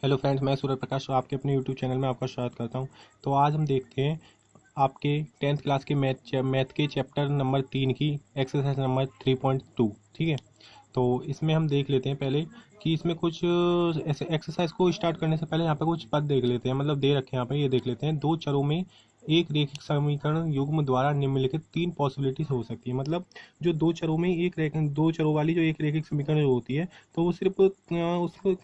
Hello friends, मैं सूर्य प्रकाश आपके अपने यूट्यूब चैनल में आपका स्वागत करता हूं। तो आज हम देखते हैं आपके 10th क्लास के मैथ के चैप्टर नंबर 3 की एक्सरसाइज नंबर 3.2। ठीक है, तो इसमें हम देख लेते हैं पहले कि इसमें कुछ ऐसे एक्सरसाइज को स्टार्ट करने से पहले यहाँ पे कुछ पद देख लेते हैं, मतलब दे रखे हैं यहाँ पे। ये देख लेते हैं, दो चरों में एक रैखिक समीकरण युग्म द्वारा निम्नलिखित तीन पॉसिबिलिटीज हो सकती है। मतलब जो दो चरों में दो चरों वाली जो एक रैखिक समीकरण जो होती है, तो वो सिर्फ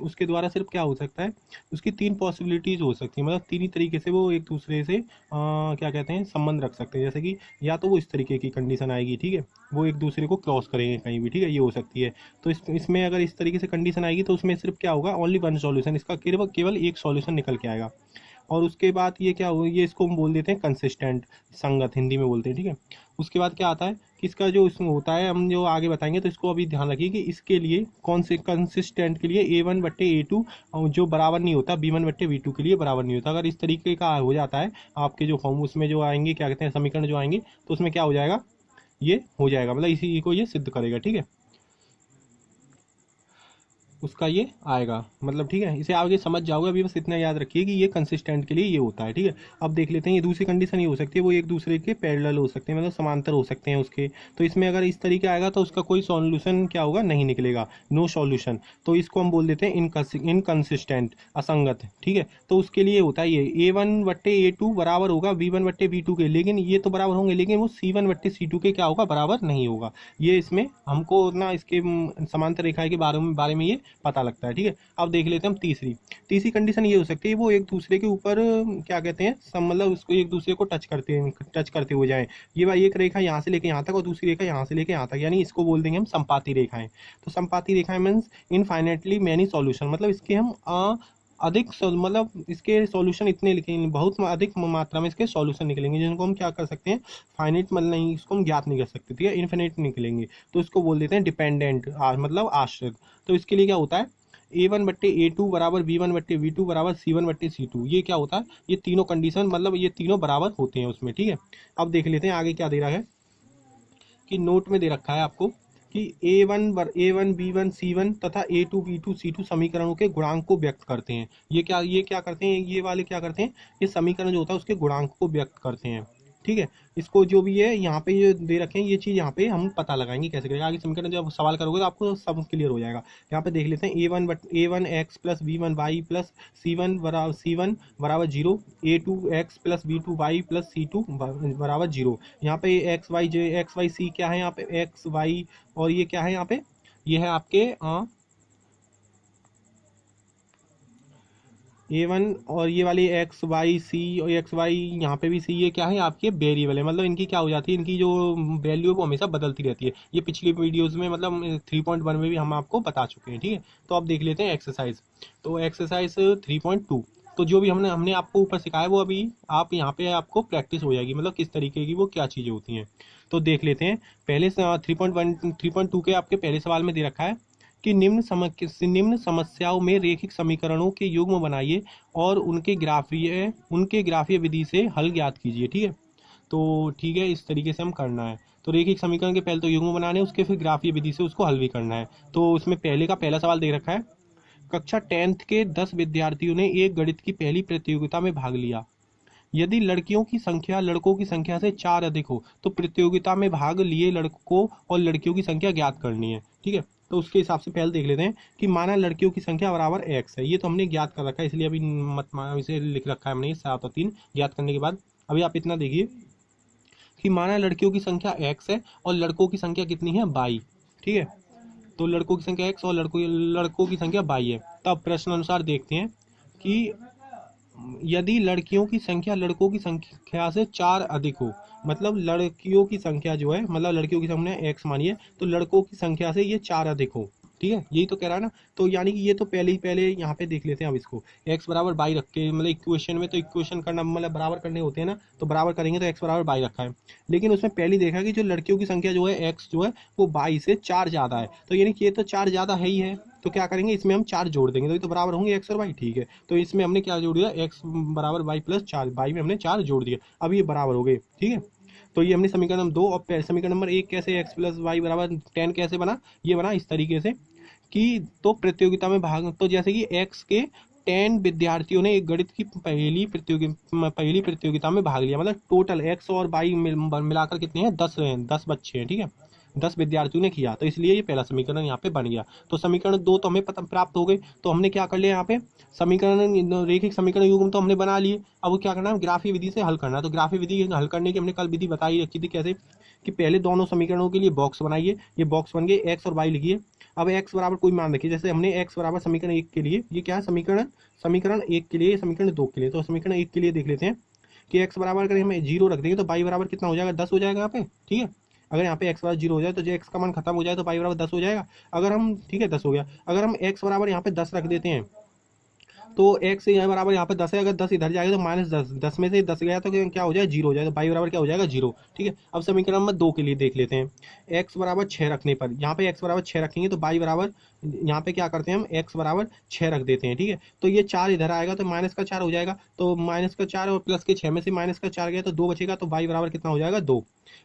उसके द्वारा सिर्फ क्या हो सकता है, उसकी तीन पॉसिबिलिटीज हो सकती है। मतलब तीन ही तरीके से वो एक दूसरे से क्या कहते हैं, संबंध रख सकते हैं। जैसे कि या तो वो इस तरीके की कंडीशन आएगी, ठीक है, वो एक दूसरे को क्रॉस करेंगे कहीं भी, ठीक है, ये हो सकती है। तो इसमें अगर इस तरीके से कंडीशन आएगी तो उसमें सिर्फ क्या होगा, ओनली वन सॉल्यूशन, इसका केवल एक सॉल्यूशन निकल के आएगा। और उसके बाद ये क्या हो, ये इसको हम बोल देते हैं कंसिस्टेंट, संगत हिंदी में बोलते हैं, ठीक है। उसके बाद क्या आता है कि इसका जो इसमें होता है, हम जो आगे बताएंगे, तो इसको अभी ध्यान रखिए कि इसके लिए कौन से कंसिस्टेंट के लिए A1/A2 जो बराबर नहीं होता B1/V2 के लिए बराबर नहीं होता। अगर इस तरीके का हो जाता है आपके जो फॉर्म, उसमें जो आएंगे क्या कहते हैं, समीकरण जो आएंगे, तो उसमें क्या हो जाएगा, ये हो जाएगा, मतलब इसी को ये सिद्ध करेगा, ठीक है, उसका ये आएगा, मतलब ठीक है। इसे आगे समझ जाओगे, अभी बस इतना याद रखिए कि ये कंसिस्टेंट के लिए ये होता है, ठीक है। अब देख लेते हैं, ये दूसरी कंडीशन ये हो सकती है, वो एक दूसरे के पैरेलल हो सकते हैं, मतलब समांतर हो सकते हैं उसके। तो इसमें अगर इस तरीके आएगा तो उसका कोई सॉल्यूशन क्या होगा, नहीं निकलेगा, नो सॉल्यूशन। तो इसको हम बोल देते हैं इनकंसिस्टेंट, असंगत, ठीक है। तो उसके लिए होता है ये A1/A2 बराबर होगा B1/V2 के, लेकिन ये तो बराबर होंगे, लेकिन वो C1/C2 के क्या होगा, बराबर नहीं होगा। ये इसमें हमको ना इसके समांतर रेखा के बारे में ये पता लगता है, ठीक है। अब देख लेते हैं हम तीसरी कंडीशन ये हो सकती है, वो एक दूसरे के ऊपर क्या कहते हैं, मतलब उसको एक दूसरे को टच करते हुए जाएं। ये एक रेखा यहाँ से लेके यहाँ तक और दूसरी रेखा यहाँ से लेके यहाँ तक, यानी इसको बोल देंगे हम संपाती रेखाएं। तो संपाती रेखाएं मीन्स इनफाइनेटली मैनी सॉल्यूशन, मतलब इसके हम मतलब इसके सॉल्यूशन इतने लिखेंगे, बहुत अधिक मात्रा में इसके सॉल्यूशन निकलेंगे, जिनको हम क्या कर सकते हैं, फाइनाइट, मतलब नहीं, इसको हम ज्ञात नहीं कर सकते, ठीक है, इनफिनिट निकलेंगे। तो इसको बोल देते हैं डिपेंडेंट, मतलब आश्रित। तो इसके लिए क्या होता है, A1/A2 बराबर B1/V2 बराबर C1/C2, ये क्या होता है, ये तीनों कंडीशन, मतलब ये तीनों बराबर होते हैं उसमें, ठीक है। अब देख लेते हैं आगे क्या दे रहा है, कि नोट में दे रखा है आपको कि A1 B1 C1 तथा A2 B2 C2 समीकरणों के गुणांक को व्यक्त करते हैं। ये क्या करते हैं, ये वाले क्या करते हैं, ये समीकरण जो होता है उसके गुणांक को व्यक्त करते हैं, ठीक है। इसको जो भी है यहाँ पे ये दे रखे हैं, ये चीज यहाँ पे हम पता लगाएंगे कैसे करेंगे। आगे समीकरण जब सवाल करोगे तो आपको सब क्लियर हो जाएगा। यहाँ पे देख लेते हैं, A1 X plus B1 Y plus C1 बराबर 0, A2 X plus B2 Y plus C2 बराबर 0। यहाँ पे एक्स वाई सी क्या है, यहाँ पे एक्स वाई, और ये क्या है यहाँ पे, ये है आपके A1, और ये वाली एक्स वाई सी और एक्स वाई यहाँ पे भी सी, ये क्या है आपके वेरिएबल है, मतलब इनकी क्या हो जाती है, इनकी जो वैल्यू है वो हमेशा बदलती रहती है। ये पिछली वीडियोस में, मतलब 3.1 में भी हम आपको बता चुके हैं, ठीक है। तो अब देख लेते हैं एक्सरसाइज। तो एक्सरसाइज 3.2, तो जो भी हमने आपको ऊपर सिखाया वो अभी आप यहाँ पे आपको प्रैक्टिस हो जाएगी, मतलब किस तरीके की वो क्या चीज़ें होती हैं। तो देख लेते हैं पहले 3.2 के आपके पहले सवाल में दे रखा है कि निम्न समस्याओं में रैखिक समीकरणों के युग्म बनाइए और उनके ग्राफीय विधि से हल ज्ञात कीजिए, ठीक है। तो ठीक है, इस तरीके से हम करना है। तो रैखिक समीकरण के पहले तो युग्म बनाने, उसके फिर ग्राफीय विधि से उसको हल भी करना है। तो उसमें पहला सवाल दे रखा है, कक्षा 10th के 10 विद्यार्थियों ने एक गणित की पहली प्रतियोगिता में भाग लिया। यदि लड़कियों की संख्या लड़कों की संख्या से 4 अधिक हो तो प्रतियोगिता में भाग लिए लड़कों और लड़कियों की संख्या ज्ञात करनी है, ठीक है। तो उसके हिसाब से पहले देख लेते हैं कि माना लड़कियों की संख्या बराबर x है, ये तो हमने ज्ञात कर रखा है, इसलिए अभी मत इसे लिख रखा है हमने 7 और 3 ज्ञात करने के बाद। अभी आप इतना देखिए कि माना लड़कियों की संख्या x है और लड़कों की संख्या कितनी है, 22, ठीक है। तो लड़कों की संख्या x और लड़कों की संख्या 22 है। तब प्रश्न अनुसार देखते हैं कि यदि लड़कियों की संख्या लड़कों की संख्या से 4 अधिक हो, मतलब लड़कियों की संख्या जो है, मतलब लड़कियों की संख्या x मानिए, तो लड़कों की संख्या से ये 4 अधिक हो, ठीक है, यही तो कह रहा है ना। तो यानी कि ये तो पहले यहाँ पे देख लेते हैं। अब इसको x बराबर 22 रख के, मतलब इक्वेशन में तो इक्वेशन करना, मतलब बराबर करने होते हैं ना, तो बराबर करेंगे तो x बराबर 22 रखा है। लेकिन उसमें पहले देखा कि जो लड़कियों की संख्या जो है x जो है वो 22 से 4 ज्यादा है, तो यानी कि ये तो 4 ज्यादा है ही है। तो क्या करेंगे, इसमें हम 4 जोड़ देंगे, तो ये तो बराबर होंगे x और y, ठीक है। तो इसमें हमने क्या जोड़ दिया, x बराबर y प्लस 4, y में हमने 4 जोड़ दिया, अब ये बराबर हो गए, ठीक है। तो ये हमने समीकरण नंबर 2, और समीकरण नंबर 1 कैसे, x प्लस वाई बराबर 10 कैसे बना, ये बना इस तरीके से कि तो प्रतियोगिता में भाग, तो जैसे कि x के 10 विद्यार्थियों ने एक गणित की पहली प्रतियोगिता में भाग लिया। मतलब टोटल एक्स और वाई मिलाकर कितने हैं, 10 हैं, 10 बच्चे हैं, ठीक है, 10 विद्यार्थियों ने किया, तो इसलिए ये पहला समीकरण यहाँ पे बन गया। तो समीकरण 2 तो हमें प्राप्त हो गए। तो हमने क्या कर लिया यहाँ पे, समीकरण रेखिक समीकरण युग्म तो हमने बना लिए। अब वो क्या करना है, ग्राफीय विधि से हल करना है। तो ग्राफीय विधि हल करने की हमने कल विधि बताई रखी थी, कैसे कि पहले दोनों समीकरणों के लिए बॉक्स बनाइए, ये बॉक्स बन गए, एक्स और वाई लिखिए। अब एक्स बराबर कोई मान रखिए, जैसे हमने एक्स बराबर समीकरण 1 के लिए, ये क्या है समीकरण 1 के लिए, समीकरण 2 के लिए। तो समीकरण 1 के लिए देख लेते हैं कि एक्स बराबर अगर हम 0 रख देंगे तो वाई बराबर कितना हो जाएगा, 10 हो जाएगा यहाँ पे, ठीक है। अगर यहाँ पे एक्स बराबर 0 हो जाए तो जो एक्स का मान खत्म हो जाए तो वाई बराबर 10 हो जाएगा। अगर हम, ठीक है, 10 हो गया। अगर हम एक्स बराबर यहाँ पे 10 रख देते हैं तो एक्स यहाँ बराबर यहाँ पे 10 है, अगर 10 इधर जाएगा तो -10, 10 में से 10 गया तो क्या हो जाए, 0 हो जाएगा। तो वाई बराबर क्या हो जाएगा, 0, ठीक है। अब समीकरण नंबर 2 के लिए देख लेते हैं। एक्स बराबर 6 रखने पर, यहाँ पे एक्स बराबर 6 रखेंगे तो वाई बराबर, यहाँ पे क्या करते हैं हम, एक्स बराबर 6 रख देते हैं, ठीक है। तो ये 4 इधर आएगा तो -4 हो जाएगा। तो -4 और प्लस के 6 में से -4 गया तो 2 बचेगा, तो वाई बराबर कितना हो जाएगा, 2।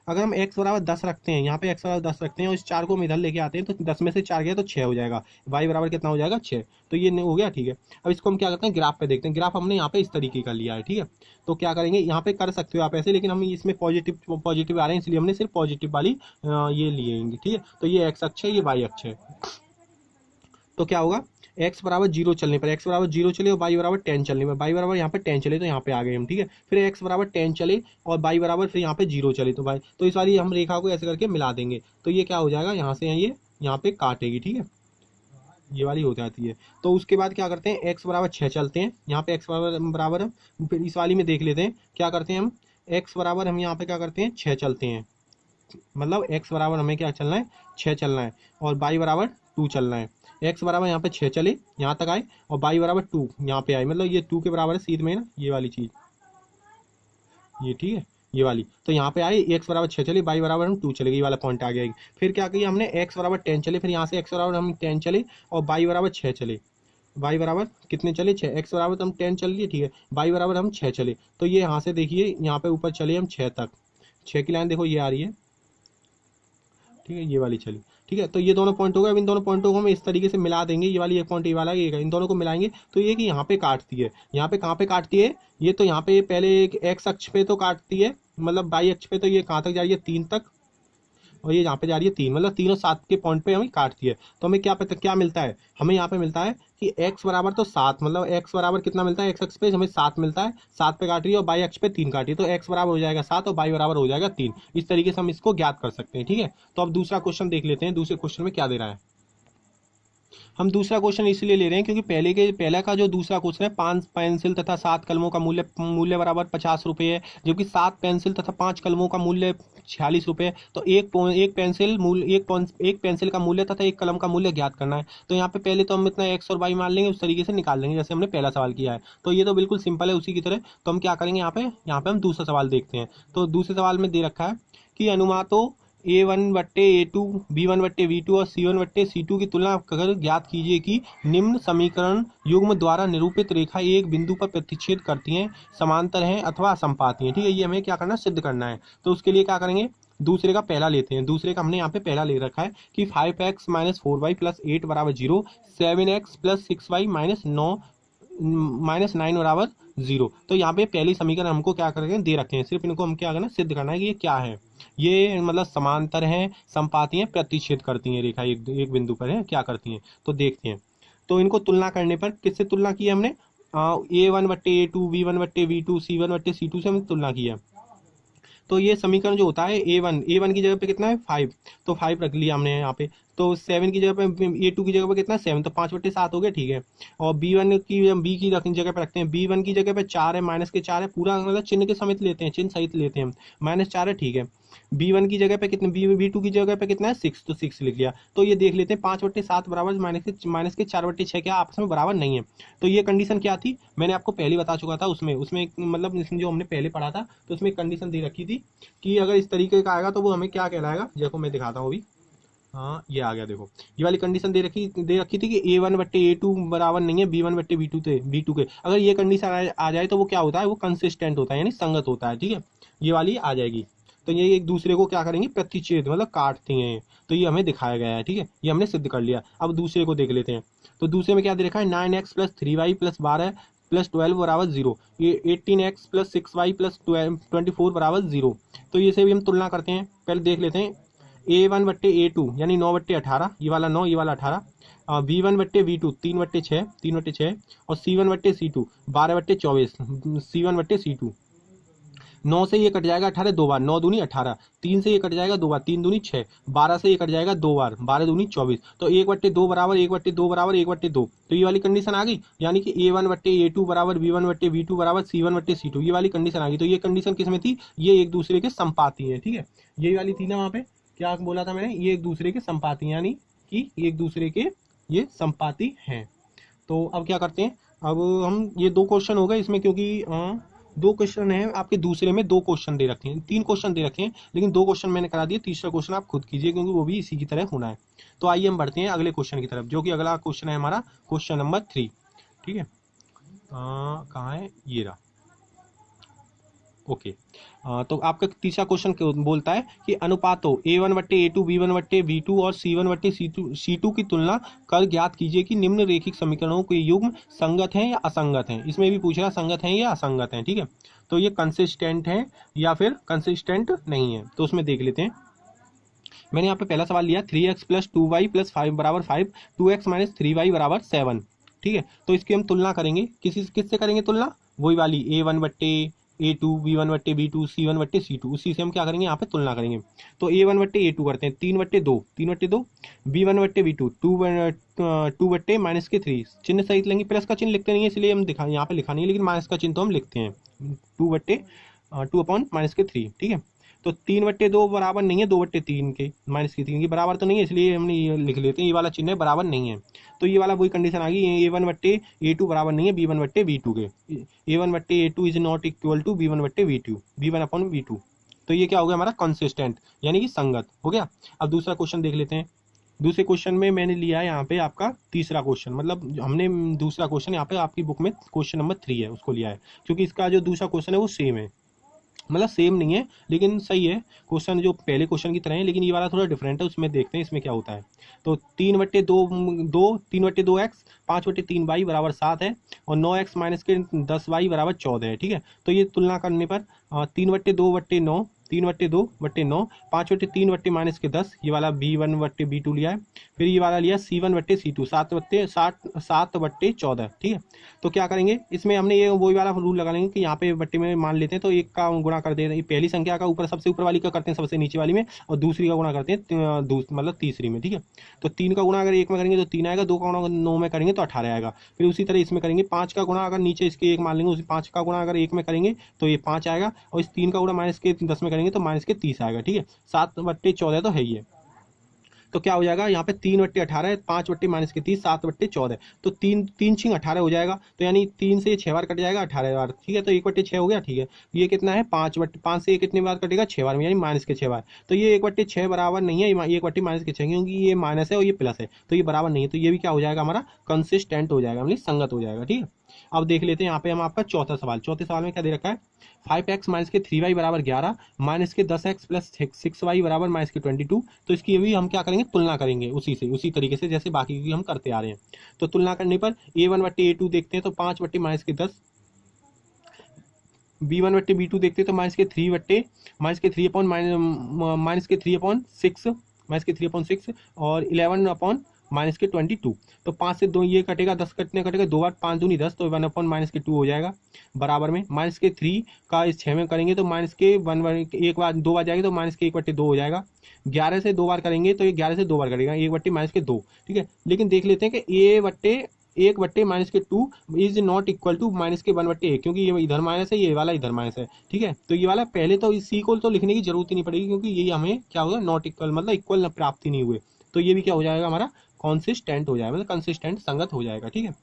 अगर हम एक्स बराबर 10 रखते हैं, यहाँ पे एक्स बराबर 10 रखते हैं और इस 4 को हम इधर लेके आते हैं, तो 10 में से 4 गया तो 6 हो जाएगा। वाई बराबर कितना हो जाएगा, 6। तो ये हो गया, ठीक है। अब इसको हम क्या करते हैं, ग्राफ पे देखते हैं। ग्राफ हमने यहाँ पे इस तरीके का लिया है, ठीक है। तो क्या करेंगे, यहाँ पे कर सकते हो आप ऐसे, लेकिन हम इसमें पॉजिटिव आ रहे हैं, इसलिए हमने सिर्फ पॉजिटिव वाली ये लिए, ठीक है। तो ये एक्स अक्ष है, ये वाई अक्ष है। तो क्या होगा, x बराबर 0 चलने पर, x बराबर 0 चले और y बराबर 10 चलने पर, y बराबर यहाँ पे 10 चले तो यहाँ पे आ गए हम, ठीक है। फिर x बराबर 10 चले और y बराबर फिर यहाँ पे 0 चले तो y, तो इस वाली हम रेखा को ऐसे करके मिला देंगे। तो ये क्या हो जाएगा, यहाँ से ये यहाँ पे काटेगी, ठीक है, ये वाली हो जाती है। तो उसके बाद क्या करते हैं, x बराबर 6 चलते हैं, यहाँ पे x बराबर फिर इस वाली में देख लेते हैं क्या करते हैं हम, x बराबर हम यहाँ पे क्या करते हैं, 6 चलते हैं। मतलब x बराबर हमें क्या चलना है, 6 चलना है और y बराबर 2 चलना है। x बराबर यहाँ पे 6 चले, यहाँ तक आए और y बराबर 2 यहाँ पे आए, मतलब ये 2 के बराबर है सीध में ना, ये वाली चीज, ये ठीक है, ये वाली। तो यहाँ पे आए, x बराबर 6 चले, y बराबर हम 2 चले, ये वाला पॉइंट आ गया। फिर क्या किया हमने, x बराबर 10 चले, फिर यहाँ से x बराबर हम 10 चले और y बराबर 6 चले। y बराबर कितने चले, 6, x बराबर तो हम 10 चल लिए, ठीक है, y बराबर हम 6 चले। तो ये यहाँ से देखिए, यहाँ पे ऊपर चले हम 6 तक, 6 की लाइन देखो ये आ रही है, ठीक है, ये वाली चली, ठीक है। तो ये दोनों पॉइंट हो गए। अब इन दोनों पॉइंटों को हम इस तरीके से मिला देंगे, ये वाली एक पॉइंट, ये वाला एक, इन दोनों को मिलाएंगे तो ये कि यहाँ पे काटती है। यहाँ पे कहाँ पे काटती है, ये तो यहाँ पे पहले एक एक्स अक्ष पे तो काटती है, मतलब वाई अक्ष पे तो ये कहाँ तक जा रही है, 3 तक, और ये यहाँ पे जा रही है 3, मतलब तीनों 7 के पॉइंट पे हमें काटती है। तो हमें क्या पता क्या मिलता है, हमें यहाँ पे मिलता है कि x बराबर तो 7, मतलब x बराबर कितना मिलता है, x अक्ष पे हमें 7 मिलता है, 7 पे काट रही है और y अक्ष पे 3 काट रही है, तो x बराबर हो जाएगा 7 और y बराबर हो जाएगा 3। इस तरीके से हम इसको ज्ञात कर सकते हैं, ठीक है। तो अब दूसरा क्वेश्चन देख लेते हैं, दूसरे क्वेश्चन में क्या दे रहा है। हम दूसरा क्वेश्चन इसलिए ले रहे हैं क्योंकि पहले का जो दूसरा क्वेश्चन है, 5 पेंसिल तथा 7 कलमों का मूल्य बराबर 50 रुपये है, जबकि 7 पेंसिल तथा 5 कलमों का मूल्य 46 रुपये है। तो एक पेंसिल का मूल्य तथा एक कलम का मूल्य ज्ञात करना है। तो यहाँ पे पहले तो हम इतना एक्स और वाई मान लेंगे, उस तरीके से निकाल लेंगे जैसे हमने पहला सवाल किया है। तो ये तो बिल्कुल सिंपल है उसी की तरह। तो हम क्या करेंगे, यहाँ पे हम दूसरा सवाल देखते हैं। तो दूसरे सवाल में दे रखा है कि अनुमातों A1/A2, B1/V2 और C1/C2 की तुलना कर ज्ञात कीजिए कि निम्न समीकरण युग्म द्वारा निरूपित रेखा एक बिंदु पर प्रतिच्छेद करती हैं, समांतर हैं अथवा असंपाती हैं, ठीक है। ये हमें क्या करना है, सिद्ध करना है। तो उसके लिए क्या करेंगे, दूसरे का पहला लेते हैं। दूसरे का हमने यहाँ पे पहला ले रखा है कि 5x - 4y + 8 बराबर 0, 7x + 6y - 9 बराबर 0। तो यहाँ पे पहली समीकरण हमको क्या करेंगे, दे रखे हैं, सिर्फ इनको हम क्या करना, सिद्ध करना है कि ये क्या है। ये मतलब समांतर हैं, संपाती हैं, प्रतिच्छेद करती हैं रेखा एक बिंदु पर है, क्या करती हैं। तो देखते हैं। तो इनको तुलना करने पर किससे तुलना की है हमने, A1/A2, B1/V2, C1/C2 से हमने तुलना की है। तो ये समीकरण जो होता है A1 की जगह पे कितना है, 5, तो 5 रख लिया हमने यहाँ पे। तो 7 की जगह पे, A2 की जगह पे कितना, 7, तो 5/7 हो गया, ठीक है। और B1 की जगह पे रखते हैं, B1 की जगह पे 4 है, -4 है, पूरा मतलब चिन्ह के समेत लेते हैं, चिन्ह सहित लेते हैं, -4 है, ठीक है। B1 की जगह पे कितने, B2 की जगह पे कितना है, 6, तो 6 लिख लिया। तो ये देख लेते हैं, 5/7 बराबर -4/6 क्या आपस में बराबर नहीं है। तो ये कंडीशन क्या थी, मैंने आपको पहले बता चुका था, उसमें मतलब इसमें जो हमने पहले पढ़ा था, तो उसमें कंडीशन दे रखी थी कि अगर इस तरीके का आएगा तो वो हमें क्या कहलाएगा। देखो मैं दिखाता हूँ अभी, हाँ ये आ गया, देखो ये वाली कंडीशन दे रखी थी कि A1/A2 बराबर नहीं है B1/B2 के। अगर ये कंडीशन आ जाए तो वो क्या होता है, वो कंसिस्टेंट होता है, यानी संगत होता है, ठीक है, ये वाली आ जाएगी। तो ये एक दूसरे को क्या करेंगे, प्रतिच्छेद मतलब काटते हैं। तो ये हमें दिखाया गया है, ठीक है, ये हमने सिद्ध कर लिया। अब दूसरे को देख लेते हैं। तो दूसरे में क्या दे रखा है, 9x plus 3y plus 12 plus 12 बराबर 0। ये 18x प्लस 6y प्लस 24 बराबर 0। तो ये से भी हम तुलना करते हैं। पहले देख लेते हैं A1/A2 यानी 9/18, ये वाला 9, ये वाला 18। B1/B2 3/6, 3/6। और C1/C2 12/24, C1/C2। 9 से ये कट जाएगा 18 दो बार, 9 दूनी 18। 3 से ये कट जाएगा दो बार, 3 दूनी 6। 12 से ये कट जाएगा दो बार, 12 दूनी 24। तो 1/2 बराबर 1/2 बराबर 1/2। तो ये वाली कंडीशन आ गई, यानी कि A1/A2 बराबर B1/B2 बराबर C1/C2, ये वाली कंडीशन आ गई। तो ये कंडीशन किसमें थी, ये एक दूसरे के संपाती है, ठीक है, यही वाली थी ना वहाँ पे, क्या बोला था मैंने, ये एक दूसरे के संपाती, यानी कि एक दूसरे के ये संपाती हैं। तो अब क्या करते हैं, अब हम ये दो क्वेश्चन हो गए इसमें, क्योंकि दो क्वेश्चन है आपके, दूसरे में दो क्वेश्चन दे रखे हैं, 3 क्वेश्चन दे रखे हैं, लेकिन 2 क्वेश्चन मैंने करा दिए, तीसरा क्वेश्चन आप खुद कीजिए क्योंकि वो भी इसी की तरह होना है। तो आइए हम बढ़ते हैं अगले क्वेश्चन की तरफ, जो कि अगला क्वेश्चन है हमारा क्वेश्चन नंबर 3, ठीक है। कहाँ है, ये रहा, ओके। तो आपका तीसरा क्वेश्चन बोलता है कि अनुपातों A1/A2 B1/B2 और C1/C2 की तुलना कर ज्ञात कीजिए कि निम्न रेखिक समीकरणों के युग्म संगत हैं या असंगत हैं। इसमें भी पूछ रहा संगत हैं या असंगत हैं, ठीक है। तो ये कंसिस्टेंट है या फिर कंसिस्टेंट नहीं है, तो उसमें देख लेते हैं। मैंने यहाँ पे पहला सवाल लिया 3x प्लस 2y प्लस 5 बराबर 5, 2x माइनस 3y बराबर 7, ठीक है। तो इसकी हम तुलना करेंगे, किससे करेंगे तुलना, वही वाली A1/A2 B1/B2 C1/C2, उसी से हम क्या करेंगे, यहाँ पे तुलना करेंगे। तो A1/A2 करते हैं 3/2, 3/2, B1/B2 2 माइनस के 3, चिन्ह सहित लेंगे, प्लस का चिन्ह लिखते नहीं है इसलिए हम दिखा यहाँ पे लिखा नहीं है, लेकिन माइनस का चिन्ह तो हम लिखते हैं, 2/-3, ठीक है। तो 3/2 बराबर नहीं है 2/3 के, माइनस के 3 के बराबर तो नहीं है, इसलिए हमने ये लिख लेते हैं, ये वाला चिन्ह बराबर नहीं है। तो ये वाला वही कंडीशन आ गई, A1/A2 बराबर नहीं है B1/B2 के, A1/A2 is not equal to B1/B2, B1/B2। तो ये क्या हो गया हमारा कंसिस्टेंट, यानी कि संगत हो गया। अब दूसरा क्वेश्चन देख लेते हैं। दूसरे क्वेश्चन में मैंने लिया है यहाँ पे आपका तीसरा क्वेश्चन, मतलब हमने दूसरा क्वेश्चन यहाँ पे आपकी बुक में क्वेश्चन नंबर 3 है उसको लिया है, क्योंकि इसका जो दूसरा क्वेश्चन है वो सेम है, मतलब सेम नहीं है लेकिन सही है, क्वेश्चन जो पहले क्वेश्चन की तरह है, लेकिन ये वाला थोड़ा डिफरेंट है, उसमें देखते हैं इसमें क्या होता है। तो 3/2 5/3y बराबर 7 है, और 9x माइनस के 10y बराबर 14 है, ठीक है। तो ये तुलना करने पर 3/2/9, 3/2/9, 5/3 माइनस के 10, ये वाला B1/B2 लिया है। फिर ये वाला लिया C1/C2 7/14, ठीक है। तो क्या करेंगे, इसमें हमने ये वही वाला रूल लगा लेंगे कि यहाँ पे बट्टे में मान लेते हैं, तो एक का गुणा कर देते हैं, पहली संख्या का ऊपर सबसे ऊपर वाली का करते हैं सबसे नीचे वाली में, और दूसरी का गुणा करते हैं मतलब तीसरी में, ठीक है। तो 3 का गुणा अगर 1 में करेंगे तो 3 आएगा, 2 का गुणा 9 में करेंगे तो 18 आएगा। फिर उसी तरह इसमें करेंगे, 5 का गुणा अगर नीचे इसके 1 मान लेंगे, उसी 5 का गुणा अगर 1 में करेंगे तो ये 5 आएगा, और इस 3 का गुणा माइनस के 10 में करेंगे तो माइनस के 30 आएगा, ठीक है। 7/14 तो है ही है। तो क्या हो जाएगा यहाँ पे 3/18 है, 5/- माइनस के 30, 7/14। तो 3 18 हो जाएगा, तो यानी 3 से 6 बार कट जाएगा 18 बार, ठीक है। तो 1/6 हो गया, ठीक है। ये कितना है 5 से ये कितने बार कटेगा 6 बार में, यानी माइनस के 6 बार। तो ये 1/6 बराबर नहीं है, 1 माइनस के 6, क्योंकि ये माइनस है और ये प्लस है, तो ये बराबर नहीं है। तो ये भी क्या हो जाएगा हमारा कंसिस्टेंट हो जाएगा, मतलब संगत हो जाएगा, ठीक है। अब देख लेते हैं यहाँ पे हम आपका चौथा सवाल। चौथे सवाल में क्या दे रखा है, 5x माइनस के 3y बराबर 11, माइनस के 10x प्लस 6y बराबर माइनस के 22। तो इसकी भी हम क्या करेंगे, तुलना करेंगे उसी तरीके से जैसे बाकी की हम करते आ रहे हैं। तो तुलना करने पर A1/A2 देखते हैं तो 5/- माइनस के 10, B1/B2 देखते हैं तो माइनस के 3/- माइनस के 3 अपॉन माइनस के 3/6, माइनस के 3/6, और 11 अपॉन माइनस के 22। तो 5 से 2 ये कटेगा, 10 कटने कटेगा 2 बार, 5 दूनी 10, तो 1 अपॉन माइनस के 2 हो जाएगा। बराबर में माइनस के 3 का इस 6 में करेंगे तो माइनस के 1 बार 2 बार जाएगा तो माइनस के 1/2 हो जाएगा। 11 से 2 बार करेंगे तो ये 11 से 2 बार करेगा, 1/- माइनस के 2, ठीक है। लेकिन देख लेते हैं कि 1/- माइनस के 2 is not equal to minus के 1/1, क्योंकि ये इधर माइनस है, ये वाला इधर माइनस है, ठीक है। तो ये वाला पहले तो इसी को तो लिखने की जरूरत ही नहीं पड़ेगी, क्योंकि ये हमें क्या होगा नॉट इक्वल, मतलब इक्वल प्राप्त ही नहीं हुए। तो ये भी क्या हो जाएगा हमारा कॉन्सिस्टेंट हो जाएगा, मतलब कंसिस्टेंट संगत हो जाएगा, ठीक है।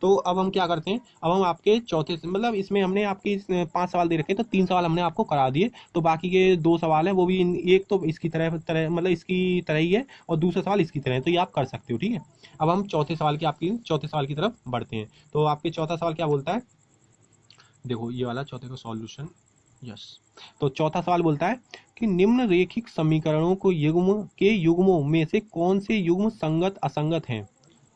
तो अब हम क्या करते हैं, अब हम आपके चौथे मतलब इसमें हमने आपकी 5 सवाल दे रखे हैं, तो 3 सवाल हमने आपको करा दिए, तो बाकी के 2 सवाल हैं वो भी एक तो इसकी तरह मतलब इसकी तरह ही है, और दूसरा सवाल इसकी तरह है, तो ये आप कर सकते हो, ठीक है। अब हम चौथे सवाल की तरफ बढ़ते हैं। तो आपके चौथा सवाल क्या बोलता है, देखो ये वाला चौथे का सॉल्यूशन, यस। तो चौथा सवाल बोलता है कि निम्न रेखिक समीकरणों को युग्मों में से कौन से युग्म संगत असंगत हैं।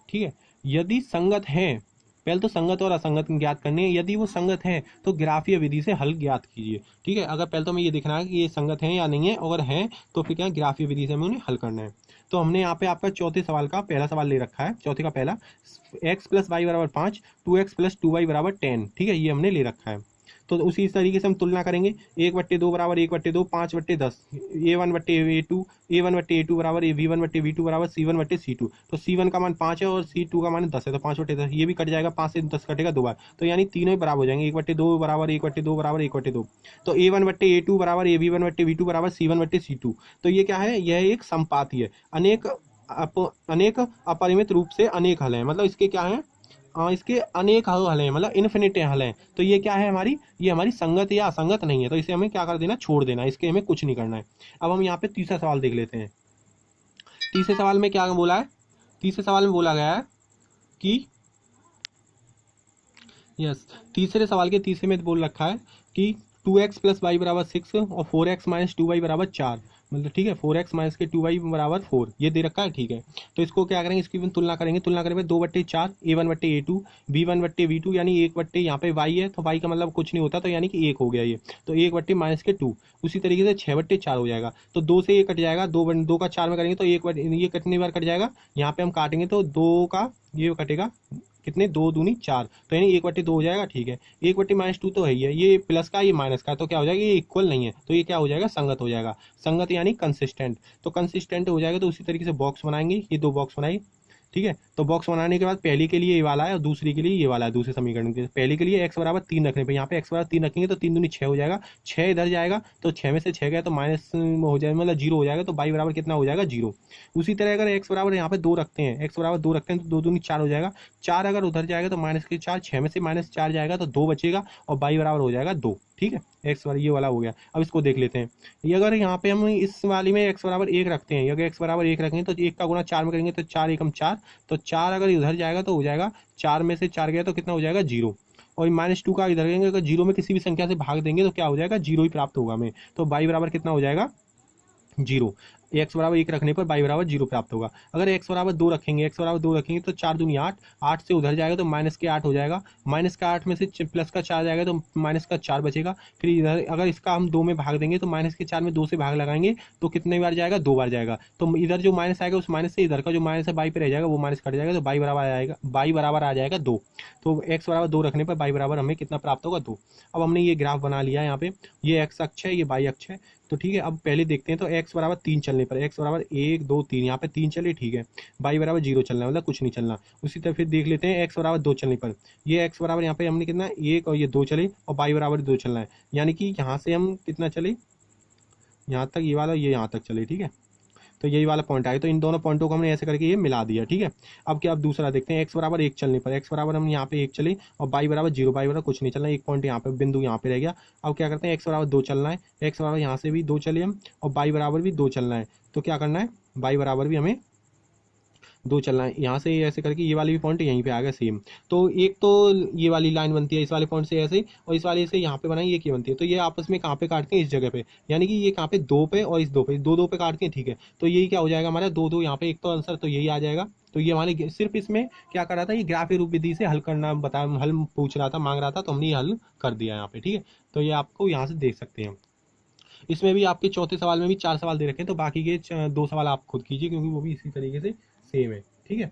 ठीक है, यदि संगत है, पहले तो संगत और असंगत ज्ञात करनी है। यदि वो संगत है तो ग्राफीय विधि से हल ज्ञात कीजिए। ठीक है, अगर पहले तो हमें ये देखना है कि ये संगत है या नहीं है, अगर है तो फिर क्या है, ग्राफीय विधि से हमें उन्हें हल करना है। तो हमने यहाँ पे आपका चौथे सवाल का पहला सवाल ले रखा है, चौथे का पहला, x प्लस वाई बराबर 5, 2x प्लस 2y बराबर 10। ठीक है, ये हमने ले रखा है। तो उसी तरीके से हम तुलना करेंगे, 1/2 बराबर 1/2, 5/10, a1/a2, a1/a2 बराबर v1/v2 बराबर c1/c2। तो c1 का मान 5 है और c2 का मान 10 है, तो 5/10 ये भी कट जाएगा, 5 से 10 कटेगा दो बार, तो यानी तीनों ही बराबर हो जाएंगे, 1/2 बराबर 1/2 बराबर 1/2। तो a1/a2 बराबर v1/v2 बराबर c1/c2। तो ये क्या है, यह एक संपाती है, अनेक अपरिमित रूप से अनेक हल है, मतलब इसके क्या है, इसके अनेक हल हैं, मतलब इन्फिनिट हल हैं। तो ये क्या है हमारी, ये हमारी संगत या असंगत नहीं है, तो इसे हमें क्या कर देना, छोड़ देना, इसके हमें कुछ नहीं करना है। अब हम यहाँ पे तीसरा सवाल देख लेते हैं। तीसरे सवाल में क्या बोला है, तीसरे सवाल में बोला गया है कि यस, तीसरे सवाल के तीसरे में बोल रखा है कि 2x प्लस वाई बराबर 6 और 4x माइनस 2y बराबर 4, मतलब ठीक है, 4x माइनस के 2y बराबर 4, ये दे रखा है। ठीक है, तो इसको क्या करेंगे, इसकी भी तुलना करेंगे, तुलना करेंगे 2/4, a1/a2, b1/v2, यानी 1/, यहाँ पे y है तो y का मतलब कुछ नहीं होता, तो यानी कि 1 हो गया ये, तो 1/, माइनस के 2। उसी तरीके से 6/4 हो जाएगा, तो 2 से ये कट जाएगा, 2 का 4 में करेंगे तो ये कितनी बार कट जाएगा, यहाँ पे हम काटेंगे तो 2 का ये कटेगा, कितने, 2 दूनी 4, तो यानी 1/2 हो जाएगा। ठीक है, 1/-2 तो है ही है, ये प्लस का ये माइनस का, तो क्या हो जाएगा, ये इक्वल नहीं है, तो ये क्या हो जाएगा, संगत हो जाएगा। संगत यानी कंसिस्टेंट, तो कंसिस्टेंट हो जाएगा, तो उसी तरीके से बॉक्स बनाएंगे, ये दो बॉक्स बनाई। ठीक है, तो बॉक्स बनाने के बाद पहली के लिए ये वाला है और दूसरी के लिए ये वाला है, दूसरे समीकरण के पहले के लिए x बराबर 3 रखने पे, यहाँ पे x बराबर 3 रखेंगे तो 3 दूनी 6 हो जाएगा, 6 इधर जाएगा तो 6 में से 6 गया तो माइनस हो जाएगा, मतलब 0 हो जाएगा, तो y बराबर कितना हो जाएगा, 0। उसी तरह अगर x बराबर यहाँ पे 2 रखते हैं, x बराबर 2 रखते हैं तो 2 दूनी 4 हो जाएगा, 4 अगर उधर जाएगा तो माइनस के 4, 6 में से माइनस 4 जाएगा तो 2 बचेगा और y बराबर हो जाएगा 2। ठीक है, एक्स वाला ये वाला हो गया। अब इसको देख लेते हैं, ये अगर यहाँ पे हम इस वाली में x बराबर 1 रखते हैं, अगर x बराबर 1 रखेंगे तो 1 का गुणा 4 में करेंगे तो 4 एकम 4, तो 4 अगर इधर जाएगा तो हो जाएगा, 4 में से 4 गया तो कितना हो जाएगा, 0। और -2 का इधर करेंगे, अगर 0 में किसी भी संख्या से भाग देंगे तो क्या हो जाएगा, 0 ही प्राप्त होगा हमें, तो y बराबर कितना हो जाएगा, 0। x बराबर 1 रखने पर y बराबर 0 प्राप्त होगा। अगर x बराबर 2 रखेंगे, x बराबर 2 रखेंगे तो 4 दूनी 8, 8 से उधर जाएगा तो माइनस के 8 हो जाएगा, माइनस का 8 में से प्लस का 4 जाएगा तो माइनस का 4 बचेगा। फिर इधर अगर इसका हम 2 में भाग देंगे तो माइनस के 4 में 2 से भाग लगाएंगे तो कितने बार जाएगा, 2 बार जाएगा। तो इधर जो माइनस आएगा उस माइनस से इधर का जो माइनस है y पे रह जाएगा, वो माइनस कट जाएगा, तो y बराबर आएगा, y बराबर आ जाएगा 2। तो x बराबर 2 रखने पर y बराबर हमें कितना प्राप्त होगा, 2। अब हमने ये ग्राफ बना लिया, यहाँ पे ये x अक्ष है, ये y अक्ष है। तो ठीक है, अब पहले देखते हैं, तो x बराबर 3 चलने पर, x बराबर 1 2 3, यहाँ पे 3 चले, ठीक है, y बराबर 0 चलना है, मतलब कुछ नहीं चलना। उसी तरह फिर देख लेते हैं x बराबर 2 चलने पर, ये x बराबर यहाँ पे हमने कितना 1 और ये 2 चले और y बराबर 2 चलना है, यानी कि यहाँ से हम कितना चले, यहाँ तक ये वाला, ये यहाँ तक चले। ठीक है, तो यही वाला पॉइंट आएगा, तो इन दोनों पॉइंटों को हमने ऐसे करके ये मिला दिया। ठीक है, अब क्या, अब दूसरा देखते हैं, x बराबर 1 चलने पर, x बराबर हम यहाँ पे 1 चले और y बराबर 0, y बराबर कुछ नहीं चलना, एक पॉइंट यहाँ पे, बिंदु यहाँ पे रह गया। अब क्या करते हैं, x बराबर 2 चलना है, x बराबर यहाँ से भी 2 चले हम और y बराबर भी 2 चलना है, तो क्या करना है, y बराबर भी हमें 2 चलना है, यहाँ से ऐसे करके ये वाली भी पॉइंट यहीं पे आ गया सेम। तो एक तो ये वाली लाइन बनती है इस वाले पॉइंट से ऐसे, और इस वाले से यहाँ पे बनाई, ये की बनती है, तो ये आपस में कहाँ पे काटते हैं, इस जगह पे, यानी कि ये कहाँ पे 2 पे और इस 2 पे, 2 2 पे काटते हैं। ठीक है, तो यही क्या हो जाएगा हमारा 2 2, यहाँ पे एक तो आंसर तो यही आ जाएगा। तो ये हमारे सिर्फ इसमें क्या कर रहा था, ये ग्राफीय रूप विधि से हल करना बता, हल पूछ रहा था, मांग रहा था, तो हमने ये हल कर दिया यहाँ पे। ठीक है, तो ये आपको यहाँ से देख सकते हैं। इसमें भी आपके चौथे सवाल में भी 4 सवाल दे रखे हैं, तो बाकी के 2 सवाल आप खुद कीजिए, क्योंकि वो भी इसी तरीके से सेम है। ठीक है,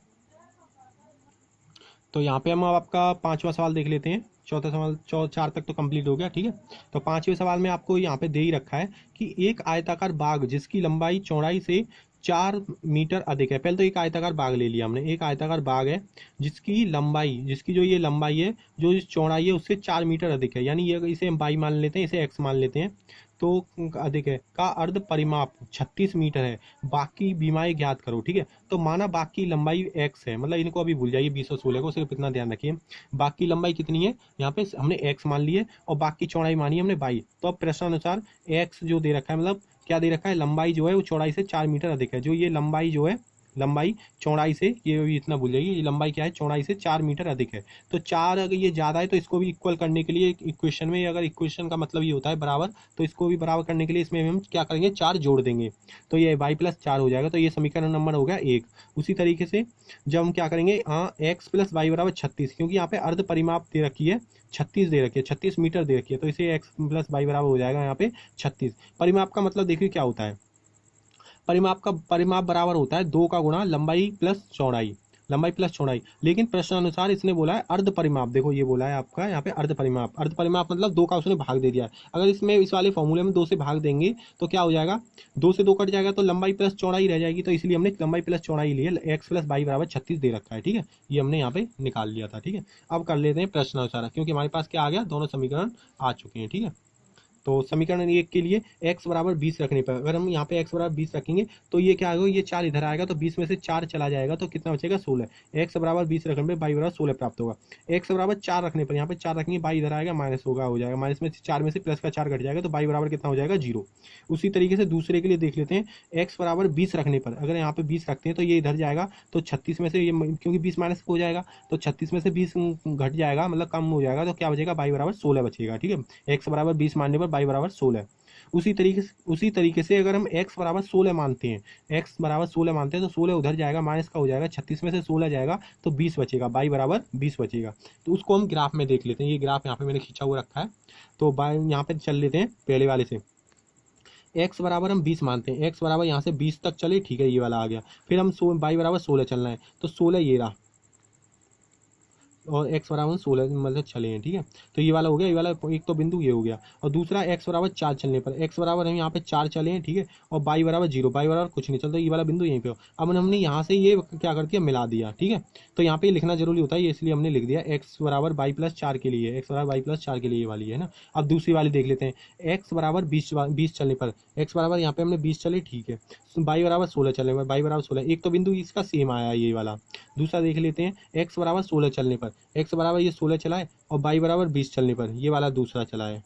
तो यहाँ पे हम अब आपका 5वां सवाल देख लेते हैं। चौथा सवाल 4 तक तो कंप्लीट हो गया। ठीक है, तो 5वें सवाल में आपको यहाँ पे दे ही रखा है कि एक आयताकार बाग जिसकी लंबाई चौड़ाई से 4 मीटर अधिक है। पहले तो एक आयताकार बाग ले लिया हमने, एक आयताकार बाग है जिसकी लंबाई, जिसकी जो ये लंबाई है, जो इस चौड़ाई है उससे 4 मीटर अधिक है, यानी ये इसे हम y मान लेते हैं, इसे x मान लेते हैं, तो अधिक है का अर्ध परिमाप 36 मीटर है, बाकी बीमाएं ज्ञात करो। ठीक है, तो माना बाकी लंबाई x है, मतलब इनको अभी भूल जाइए 20 और 16 को, सिर्फ इतना ध्यान रखिए, बाकी लंबाई कितनी है, यहाँ पे हमने x मान ली है और बाकी चौड़ाई मानी हमने y। तो अब प्रश्नानुसार x जो दे रखा है, मतलब क्या दे रखा है, लंबाई जो है वो चौड़ाई से 4 मीटर अधिक है, जो ये लंबाई जो है, लंबाई चौड़ाई से, ये भी इतना भूल जाइए, ये लंबाई क्या है, चौड़ाई से 4 मीटर अधिक है। तो 4 अगर ये ज़्यादा है तो इसको भी इक्वल करने के लिए इक्वेशन में, अगर इक्वेशन का मतलब ये होता है बराबर, तो इसको भी बराबर करने के लिए इसमें हम क्या करेंगे, 4 जोड़ देंगे, तो ये y+4 हो जाएगा। तो ये समीकरण नंबर हो गया 1। उसी तरीके से जब हम क्या करेंगे, x + y = 36, क्योंकि यहाँ पे अर्ध परिमाप दे रखी है 36 दे रखी है, 36 मीटर दे रखी है, तो इसे x + y बराबर हो जाएगा यहाँ पे 36। परिमाप का मतलब देखिए क्या होता है, परिमाप बराबर होता है 2 का गुणा लंबाई प्लस चौड़ाई, लंबाई प्लस चौड़ाई। लेकिन प्रश्न अनुसार इसने बोला है अर्ध परिमाप, देखो ये बोला है आपका यहाँ पे अर्ध परिमाप, अर्ध परिमाप मतलब 2 का उसने भाग दे दिया है। अगर इसमें इस वाले फॉर्मूले में 2 से भाग देंगे तो क्या हो जाएगा, 2 से 2 कट जाएगा तो लंबाई प्लस चौड़ाई रह जाएगी, तो इसलिए हमने लंबाई प्लस चौड़ाई ली है, x + y = 36 दे रखा है, ठीक है, ये हमने यहाँ पे निकाल लिया था, ठीक है। अब कर लेते हैं प्रश्न अनुसार, क्योंकि हमारे पास क्या आ गया, दोनों समीकरण आ चुके हैं, ठीक है। तो समीकरण 1 के लिए x = 20 रखने पर, अगर हम यहाँ पे x = 20 रखेंगे तो ये क्या होगा, ये 4 इधर आएगा तो 20 में से 4 चला जाएगा तो कितना बचेगा, 16। x = 20 रखने पर y = 16 प्राप्त होगा। x = 4 रखने पर, यहाँ पे 4 रखेंगे, y इधर आएगा, माइनस होगा, हो जाएगा, माइनस में से 4 में से प्लस का 4 घट जाएगा, तो y बराबर कितना हो जाएगा, 0। उसी तरीके से दूसरे के लिए देख लेते हैं, x = 20 रखने पर, अगर यहाँ पे 20 रखते हैं तो ये इधर जाएगा, तो 36 में से ये, क्योंकि 20 माइनस हो जाएगा तो 36 में से 20 घट जाएगा, मतलब कम हो जाएगा, तो क्या बचेगा, y = 16 बचेगा, ठीक है। x = 20 मानने पर y = 16। उसी तरीके से अगर हम x = 16 मानते हैं, x = 16 मानते हैं तो 16 उधर जाएगा, माइनस का हो जाएगा, 36 में से 16 जाएगा तो 20 बचेगा, y = 20 बचेगा। तो उसको हम ग्राफ में देख लेते हैं, ये ग्राफ यहाँ पे मैंने खींचा हुआ रखा है, तो यहाँ पे चल लेते हैं पहले वाले से। x बराबर हम 20 मानते हैं, x बराबर यहाँ से 20 तक चले, ठीक है, ये वाला आ गया। फिर हम y = 16 चलना है, तो 16 ये रहा, और x = 16 मतलब चले हैं, ठीक है। तो ये वाला हो गया, ये वाला एक तो बिंदु ये हो गया, और दूसरा x = 4 चलने पर, x बराबर हम यहाँ पे 4 चले हैं, ठीक है, और y = 0, y बराबर कुछ नहीं चलता, ये वाला बिंदु यहीं पे हो। अब हमने यहाँ से ये क्या कर दिया, मिला दिया, ठीक है। तो यहाँ पे लिखना जरूरी होता है, ये इसलिए हमने लिख दिया x = y+4 के लिए, x = y+4 के लिए ये वाली है ना। अब दूसरी वाली देख लेते हैं, x = 20 चलने पर, x बराबर यहाँ पे हमने 20 चले, ठीक है, y = 16 चलने पर, y = 16, एक तो बिंदु इसका सेम आया ये वाला। दूसरा देख लेते हैं, x = 16 चलने पर, x बराबर ये 16 चला है, और y = 20 चलने पर ये वाला दूसरा चला है,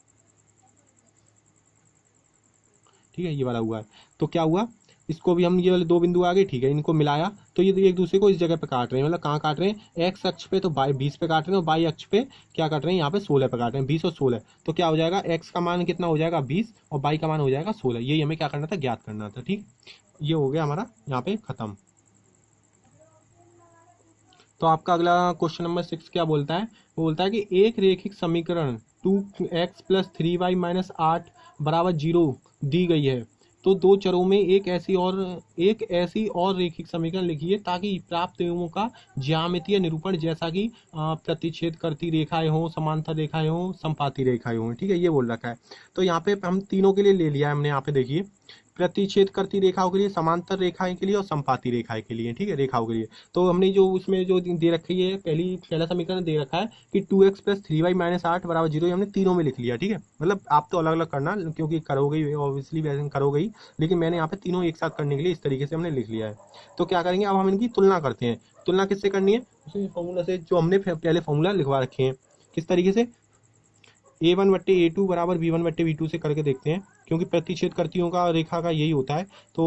ठीक है, ये वाला हुआ है। तो क्या हुआ, इसको भी हम, ये वाले 2 बिंदु आ गए, ठीक है, इनको मिलाया तो ये एक दूसरे को इस जगह पे काट रहे हैं, मतलब कहाँ काट रहे हैं, x अक्ष पे तो 20 पे काट रहे हैं, और y अक्ष पे क्या काट रहे हैं, यहाँ पे 16 पे काट रहे हैं, 20 और 16। तो क्या हो जाएगा, x का मान कितना हो जाएगा, 20, और y का मान हो जाएगा 16। यही हमें क्या करना था, ज्ञात करना था, ठीक। ये हो गया हमारा यहाँ पे खत्म। तो आपका अगला क्वेश्चन नंबर 6 क्या बोलता है, वो बोलता है कि एक रैखिक समीकरण 2x + 3y - 8 = 0 दी गई है, तो दो चरों में एक ऐसी और रैखिक समीकरण लिखिए ताकि प्राप्त नियमों का ज्यामितीय निरूपण, जैसा कि प्रतिच्छेद करती रेखाएं हो, समांतर रेखाएं हो, संपाती रेखाएं हो, ठीक है, ये बोल रखा है। तो यहाँ पे हम तीनों के लिए ले लिया है हमने, यहाँ पे देखिए, प्रतिच्छेद करती रेखाओं के लिए, समांतर रेखाएं के लिए, और संपाती रेखाएं के लिए, ठीक है, रेखाओं के लिए। तो हमने जो उसमें जो दे रखी है, पहला समीकरण दे रखा है कि 2x + 3y - 8 = 0, हमने तीनों में लिख लिया, ठीक है। मतलब आप तो अलग अलग करना, क्योंकि करोगे ही, ऑब्वियसली वैसे करोगे ही, लेकिन मैंने यहाँ पे तीनों एक साथ करने के लिए इस तरीके से हमने लिख लिया है। तो क्या करेंगे, अब हम इनकी तुलना करते हैं। तुलना किससे करनी है, उसी फॉर्मूला से जो हमने पहले फॉर्मूला लिखवा रखे हैं। किस तरीके से, a1/a2 = b1/b2 से करके देखते हैं, क्योंकि प्रतिच्छेद करतियों का रेखा का यही होता है। तो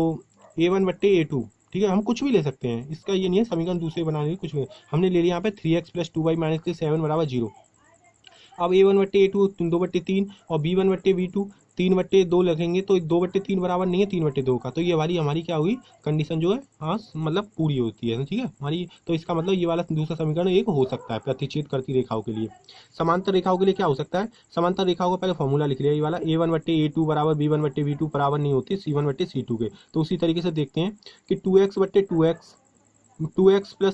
a1/a2, ठीक है, हम कुछ भी ले सकते हैं, इसका ये नहीं है समीकरण दूसरे बनाने की, कुछ भी हमने ले लिया यहाँ पे 3x + 2y - 7 = 0। अब a1/a2 2/3, और b1/b2 3/2 लिखेंगे, तो 2/3 बराबर नहीं है 3/2 का, तो ये वाली हमारी क्या हुई, कंडीशन जो है, हाँ मतलब पूरी होती है, ठीक है हमारी। तो इसका मतलब ये वाला दूसरा समीकरण एक हो सकता है प्रतिच्छेद करती रेखाओं के लिए। समांतर रेखाओं के लिए क्या हो सकता है, समांतर रेखाओं का पहले फॉर्मूला लिख लिया, ये वाला a1/a2 = b1/b2 बराबर नहीं होती c1/c2 के। तो उसी तरीके से देखते हैं कि 2x +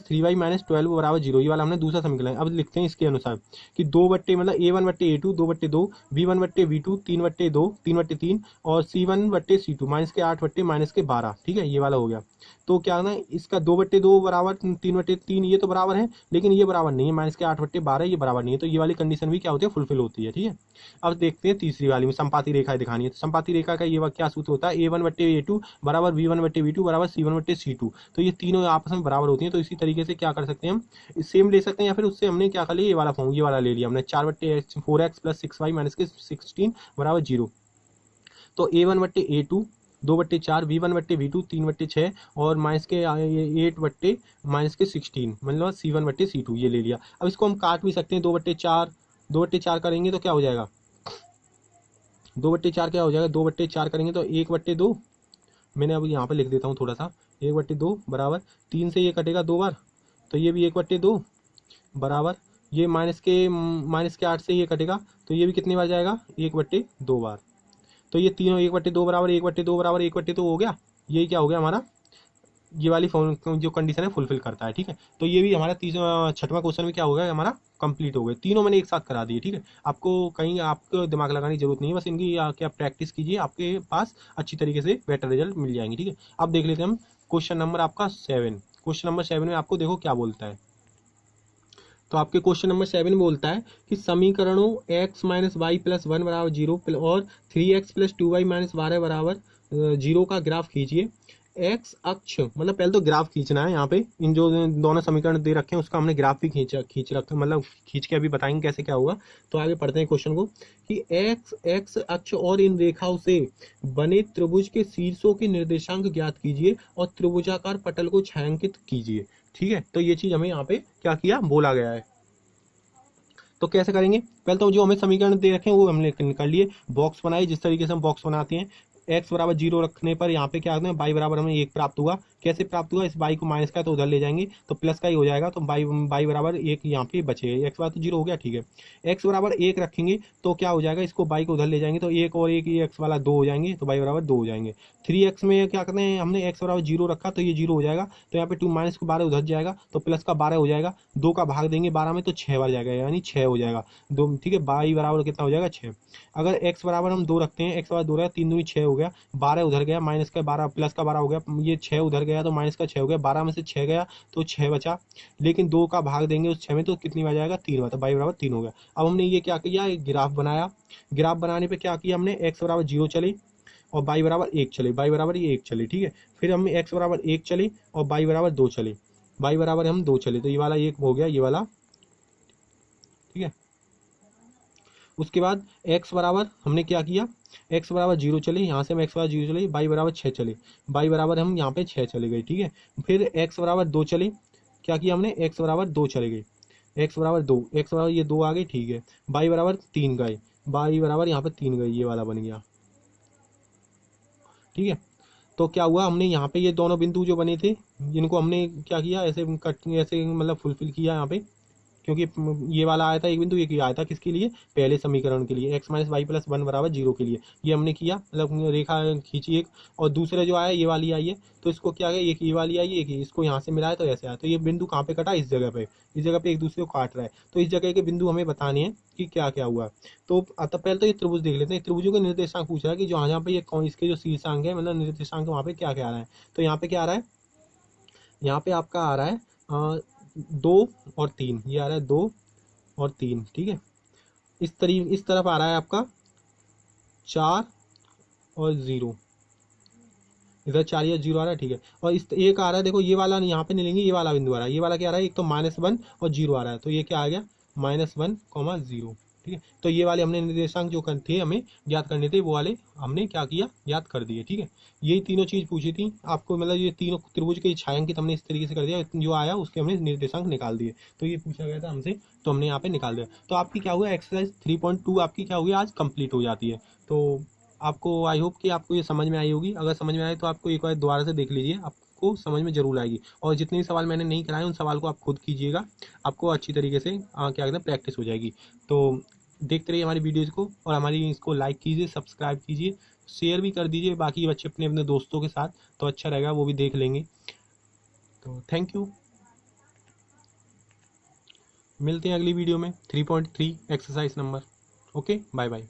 3y - 12 = 0, ये वाला हमने दूसरा समीकरण। अब लिखते हैं इसके अनुसार कि 2 बट्टे मतलब a1/a2 2/2, b1/b2 3/2 3/3, और c1/c2 -8/-12, ठीक है, ये वाला हो गया। तो क्या ना, इसका 2/2 बराबर 3/3, ये तो बराबर है, लेकिन ये बराबर नहीं है, -8/12, ये बराबर नहीं है, तो ये वाली कंडीशन भी क्या होती है, फुलफिल होती है, ठीक है। अब देखते हैं तीसरी वाली में, संपाती रेखाएं दिखानी है। तो संपाती रेखा का ये क्या सूत्र होता है, a1/a2 = b1/b2 = c1/c2। तो ये तीनों आपस में बराबर होती हैं। तो इसी तरीके से क्या कर सकते हैं, हम सेम ले सकते हैं, या फिर उससे हमने क्या कर लिया, ये वाला ले लिया हमने, 4/4x + 6y - 16 = 0। तो a1/a2 2/4 V1/V2 3/6 और माइनस के 8/-16 मतलब C1/C2 ये ले लिया। अब इसको हम काट भी सकते हैं 2/4 करेंगे तो क्या हो जाएगा, 2/4 क्या हो जाएगा, 2/4 करेंगे तो 1/2, मैंने अब यहाँ पे लिख देता हूँ थोड़ा सा, 1/2 बराबर 3 से ये कटेगा 2 बार तो ये भी 1/2 बराबर ये माइनस के 8 से ये कटेगा तो ये भी कितनी बार जाएगा, 1/2 बार। तो ये तीनों 1/2 बराबर 1/2 बराबर 1/2 हो गया। यही क्या हो गया हमारा, ये वाली जो कंडीशन है फुलफिल करता है। ठीक है, तो ये भी हमारा तीसरा छठवां क्वेश्चन में क्या हो गया हमारा, कंप्लीट हो गए। तीनों मैंने एक साथ करा दिए। ठीक है, आपको कहीं आपको दिमाग लगाने की जरूरत नहीं है, बस इनकी क्या प्रैक्टिस कीजिए, आपके पास अच्छी तरीके से बेटर रिजल्ट मिल जाएंगे। ठीक है, अब देख लेते हैं हम क्वेश्चन नंबर आपका 7। क्वेश्चन नंबर 7 में आपको देखो क्या बोलता है। तो आपके क्वेश्चन नंबर 7 में बोलता है कि समीकरणों x माइनस वाई प्लस 1 बराबर 0 और 3x प्लस 2y माइनस 12 बराबर 0 का ग्राफ खींचिए। एक्स अक्ष मतलब पहले तो ग्राफ खींचना है। यहाँ पे इन जो दोनों समीकरण दे रखे हैं उसका हमने ग्राफ भी खींच रखा, मतलब खींच के अभी बताएंगे कैसे क्या होगा। तो आगे पढ़ते हैं क्वेश्चन को कि एक्स अक्ष और इन रेखाओं से बने त्रिभुज के शीर्षों के निर्देशांक ज्ञात कीजिए और त्रिभुजाकार पटल को छायांकित कीजिए। ठीक है, तो ये चीज हमें यहाँ पे क्या किया बोला गया है। तो कैसे करेंगे, पहले तो जो हमें समीकरण दे रखे हैं वो हमने कर लिए, बॉक्स बनाए जिस तरीके से हम बॉक्स बनाते हैं। x बराबर 0 रखने पर यहाँ पे क्या करते हैं, y बराबर हमें 1 प्राप्त हुआ। कैसे प्राप्त हुआ, इस y को माइनस का तो उधर ले जाएंगे तो प्लस का ही हो जाएगा, तो y बराबर 1 यहाँ पे बचेगा, x बराबर तो 0 हो गया। ठीक है, x बराबर 1 रखेंगे तो क्या हो जाएगा, इसको y को उधर ले जाएंगे तो 1 और 1 ये x वाला 2 हो जाएंगे तो y बराबर 2 हो जाएंगे। 3x में क्या करते हैं, हमने x बराबर 0 रखा तो ये 0 हो जाएगा, तो यहाँ पे 2 माइनस को 12 उधर जाएगा तो प्लस का 12 हो जाएगा। 2 का भाग देंगे 12 में तो 6 बार जाएगा यानी 6 हो जाएगा दो। ठीक है, y बराबर कितना हो जाएगा 6। अगर x बराबर हम 2 रखते हैं, x बराबर 2 रहा 3 दूनी 6 हो गया, 12 उधर गया, माइनस का 12 प्लस का 12 हो गया, ये 6 उधर गया तो माइनस का 6 हो गया, 12 में से 6 गया तो 6 बचा, लेकिन 2 का भाग देंगे उस 6 में तो कितनी बार जाएगा, 3 बार, तो y बराबर 3 हो गया। अब हमने ये क्या किया, एक ग्राफ बनाया। ग्राफ बनाने पे क्या किया हमने, x बराबर 0 चले और y बराबर 1 चले, y बराबर ये 1 चले। ठीक है, फिर हमने x बराबर 1 चले और y बराबर 2 चले, y बराबर हम 2 चले तो ये वाला 1 हो गया, ये वाला। ठीक है, उसके बाद x बराबर हमने क्या किया, x बराबर 0 चले, यहाँ से हम x बराबर 0 चले, y बराबर 6 चले, y बराबर हम यहाँ पे 6 चले गए। ठीक है, फिर x बराबर 2 चले, क्या किया हमने, x बराबर 2 चले गए, x बराबर 2, x बराबर ये 2 आ गए। ठीक है, y बराबर 3 गए, y बराबर यहाँ पे 3 गए, ये वाला बन गया। ठीक है, तो क्या हुआ, हमने यहाँ पे ये दोनों बिंदु जो बने थे जिनको हमने क्या किया, ऐसे कट ऐसे मतलब फुलफिल किया यहाँ पे, क्योंकि ये वाला आया था एक बिंदु, एक ये आया था किसके लिए, पहले समीकरण के लिए, x माइनस वाई प्लस 1 बराबर 0 के लिए ये हमने किया, मतलब रेखा खींची एक। और दूसरा जो आया ये वाली आई है तो इसको क्या गया, एक ये वाली आई है, एक इसको यहाँ से मिलाया तो ऐसे आया, तो ये बिंदु कहाँ पे कटा, इस जगह पे, इस जगह पे एक दूसरे को काट रहा है। तो इस जगह के बिंदु हमें बताने हैं कि क्या क्या हुआ। तो पहले तो ये त्रिभुज देख लेते हैं, त्रिभुजों के निर्देशांक पूछ रहा है कि जो यहाँ पे ये कौन, इसके जो शीर्षांक है मतलब निर्देशांक वहाँ पे क्या क्या आ रहा है। तो यहाँ पे क्या आ रहा है, यहाँ पे आपका आ रहा है 2 और 3, ये आ रहा है 2 और 3। ठीक है, इस तरफ आ रहा है आपका 4 और 0, इधर 4 या 0 आ रहा है। ठीक है, और इस एक आ रहा है, देखो ये वाला यहाँ पे नहीं लेंगे, ये वाला बिंदु आ रहा है, ये वाला क्या आ रहा है, एक तो -1 और 0 आ रहा है, तो ये क्या आ गया, -1, 0। ठीक है, तो ये वाले हमने निर्देशांक जो थे हमें ज्ञात करने थे वो वाले हमने क्या किया, ज्ञात कर दिए। ठीक है, यही तीनों चीज पूछी थी आपको, मतलब ये तीनों त्रिभुज के छायांकित हमने इस तरीके से कर दिया, जो आया उसके हमने निर्देशांक निकाल दिए। तो ये पूछा गया था हमसे तो हमने यहाँ पे निकाल दिया। तो आपकी क्या हुआ, एक्सरसाइज 3.2 आपकी क्या हुई आज कंप्लीट हो जाती है। तो आपको आई होप कि आपको ये समझ में आई होगी। अगर समझ में आए तो आपको एक बार दोबारा से देख लीजिए, आपको समझ में जरूर आएगी। और जितने भी सवाल मैंने नहीं कराए उन सवाल को आप खुद कीजिएगा, आपको अच्छी तरीके से क्या कहते हैं प्रैक्टिस हो जाएगी। तो देखते रहिए हमारी वीडियोज़ को और हमारी इसको लाइक कीजिए, सब्सक्राइब कीजिए, शेयर भी कर दीजिए बाकी बच्चे अपने अपने दोस्तों के साथ, तो अच्छा रहेगा, वो भी देख लेंगे। तो थैंक यू, मिलते हैं अगली वीडियो में 3.3 एक्सरसाइज नंबर। Okay, bye bye.